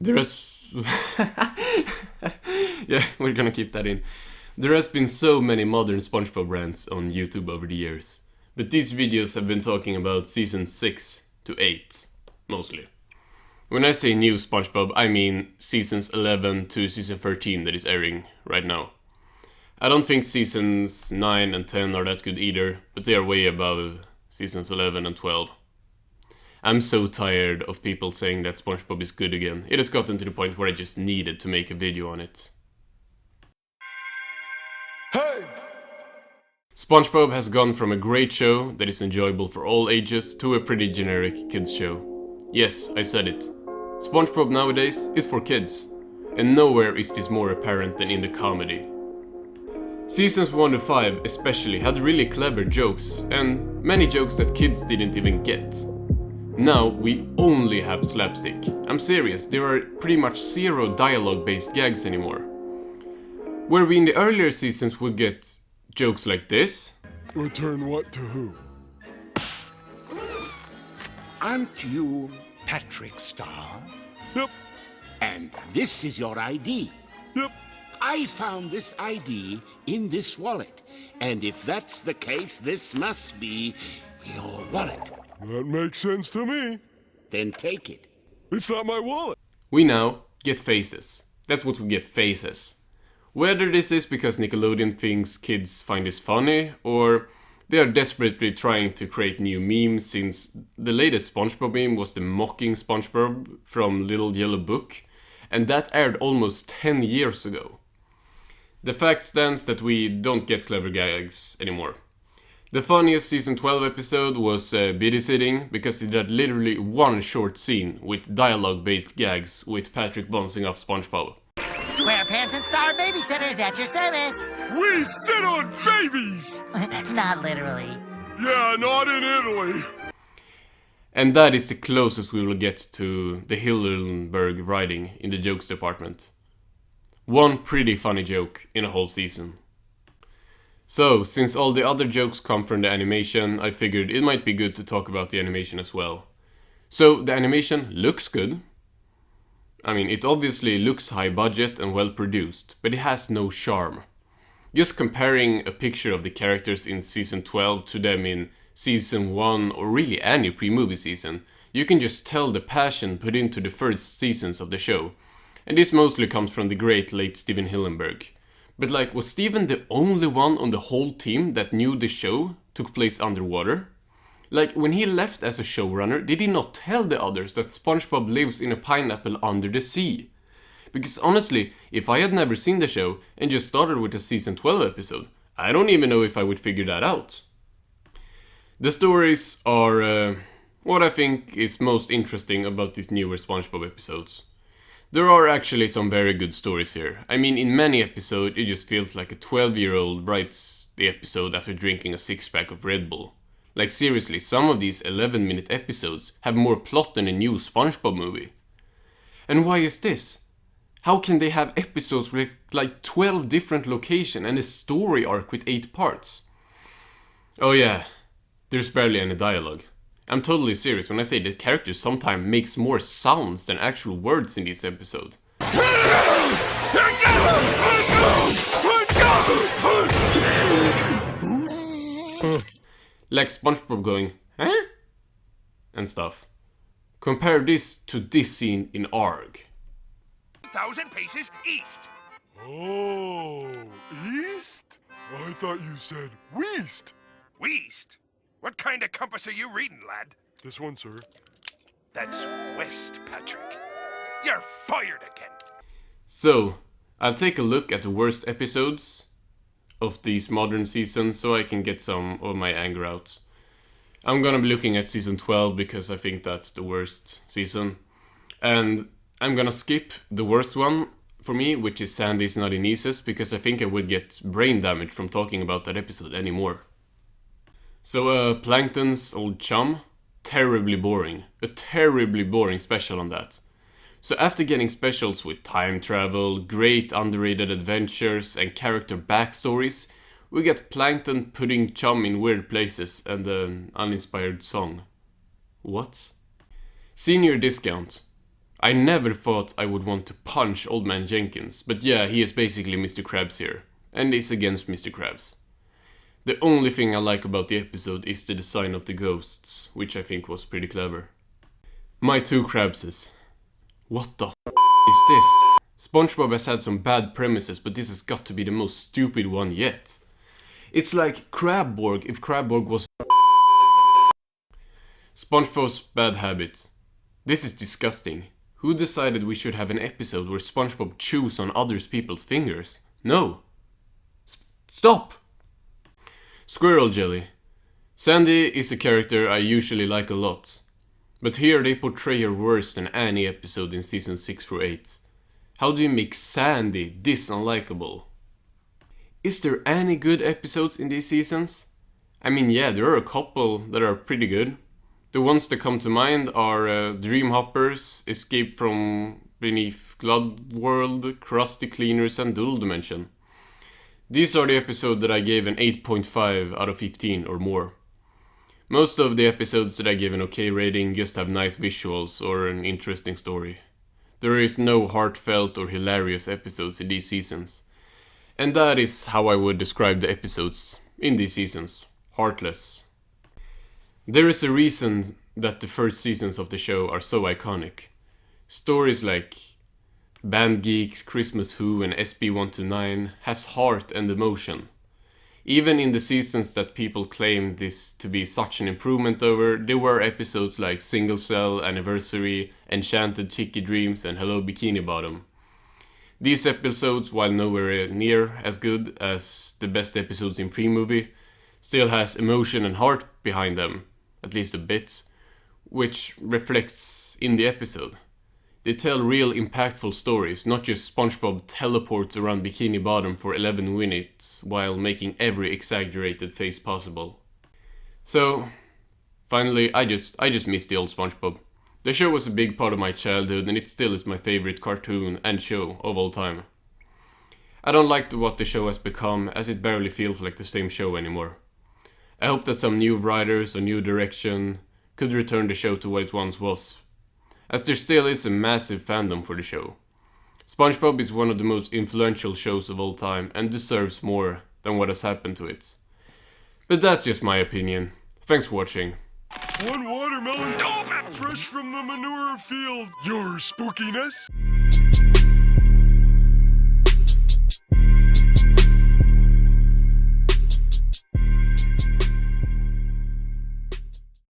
There has... Yeah, we're gonna keep that in. There has been so many modern SpongeBob rants on YouTube over the years, but these videos have been talking about season 6 to 8, mostly. When I say new SpongeBob, I mean seasons 11 to season 13 that is airing right now. I don't think seasons 9 and 10 are that good either, but they are way above seasons 11 and 12. I'm so tired of people saying that SpongeBob is good again. It has gotten to the point where I just needed to make a video on it. Hey! SpongeBob has gone from a great show that is enjoyable for all ages to a pretty generic kids show. Yes, I said it. SpongeBob nowadays is for kids, and nowhere is this more apparent than in the comedy. Seasons 1 to 5 especially had really clever jokes, and many jokes that kids didn't even get. Now we only have slapstick. I'm serious, there are pretty much zero dialogue-based gags anymore. Where we in the earlier seasons would get jokes like this. Return what to who? Aren't you Patrick Star? Yep, And this is your ID. yep. I found this ID in this wallet. And if that's the case, this must be your wallet. That makes sense to me. Then take it. It's not my wallet. We now get faces. That's what we get, faces. Whether this is because Nickelodeon thinks kids find this funny, or they are desperately trying to create new memes, since the latest SpongeBob meme was the mocking SpongeBob from Little Yellow Book, and that aired almost 10 years ago. The fact stands that we don't get clever gags anymore. The funniest season 12 episode was Biddy Sitting, because it had literally one short scene with dialogue-based gags with Patrick bouncing off SpongeBob. SquarePants and Star Babysitters at your service. We sit on babies! Not literally. Yeah, not in Italy. And that is the closest we will get to the Hillenberg writing in the jokes department. One pretty funny joke in a whole season. So, since all the other jokes come from the animation, I figured it might be good to talk about the animation as well. So, the animation looks good. I mean, it obviously looks high budget and well produced, but it has no charm. Just comparing a picture of the characters in season 12 to them in season 1 or really any pre-movie season, you can just tell the passion put into the first seasons of the show. And this mostly comes from the great late Steven Hillenberg. But like, was Steven the only one on the whole team that knew the show took place underwater? Like, when he left as a showrunner, did he not tell the others that SpongeBob lives in a pineapple under the sea? Because honestly, if I had never seen the show and just started with a season 12 episode, I don't even know if I would figure that out. The stories are what I think is most interesting about these newer SpongeBob episodes. There are actually some very good stories here. I mean, in many episodes, it just feels like a 12-year-old writes the episode after drinking a six-pack of Red Bull. Like seriously, some of these 11-minute episodes have more plot than a new SpongeBob movie. And why is this? How can they have episodes with like 12 different locations and a story arc with 8 parts? Oh yeah, there's barely any dialogue. I'm totally serious when I say that characters sometimes makes more sounds than actual words in these episodes. Like SpongeBob going, huh? And stuff. Compare this to this scene in ARG. 1,000 paces east. Oh, east? I thought you said west. West? What kind of compass are you reading, lad? This one, sir. That's west, Patrick. You're fired again. So, I'll take a look at the worst episodes of these modern seasons so I can get some of my anger out. I'm gonna be looking at season 12 because I think that's the worst season. And I'm gonna skip the worst one for me, which is Sandy's Naughty Nieces, because I think I would get brain damage from talking about that episode anymore. So, Plankton's old chum, terribly boring. A terribly boring special on that. So after getting specials with time travel, great underrated adventures and character backstories, we get Plankton putting chum in weird places and an uninspired song. What? Senior discount. I never thought I would want to punch Old Man Jenkins, but yeah, he is basically Mr. Krabs here, and is against Mr. Krabs. The only thing I like about the episode is the design of the ghosts, which I think was pretty clever. My two Krabses. What the is this? SpongeBob has had some bad premises, but this has got to be the most stupid one yet. It's like Crabborg if Crabborg was SpongeBob's bad habit. This is disgusting. Who decided we should have an episode where SpongeBob chews on other people's fingers? No. Stop! Squirrel Jelly. Sandy is a character I usually like a lot. But here they portray her worse than any episode in season 6 through 8. How do you make Sandy this unlikable? Is there any good episodes in these seasons? I mean, yeah, there are a couple that are pretty good. The ones that come to mind are Dream Hoppers, Escape from Beneath Glad World, Krusty Cleaners and Doodle Dimension. These are the episodes that I gave an 8.5 out of 15 or more. Most of the episodes that I give an okay rating just have nice visuals or an interesting story. There is no heartfelt or hilarious episodes in these seasons. And that is how I would describe the episodes in these seasons. Heartless. There is a reason that the first seasons of the show are so iconic. Stories like Band Geeks, Christmas Who and SB129 has heart and emotion. Even in the seasons that people claim this to be such an improvement over, there were episodes like Single Cell, Anniversary, Enchanted Chicky Dreams and Hello Bikini Bottom. These episodes, while nowhere near as good as the best episodes in pre-movie, still has emotion and heart behind them, at least a bit, which reflects in the episode. They tell real impactful stories, not just SpongeBob teleports around Bikini Bottom for 11 minutes while making every exaggerated face possible. So, finally, I just miss the old SpongeBob. The show was a big part of my childhood and it still is my favorite cartoon and show of all time. I don't like what the show has become, as it barely feels like the same show anymore. I hope that some new writers or new direction could return the show to what it once was, as there still is a massive fandom for the show. SpongeBob is one of the most influential shows of all time and deserves more than what has happened to it. But that's just my opinion. Thanks for watching. One watermelon fresh from the manure field. Your spookiness.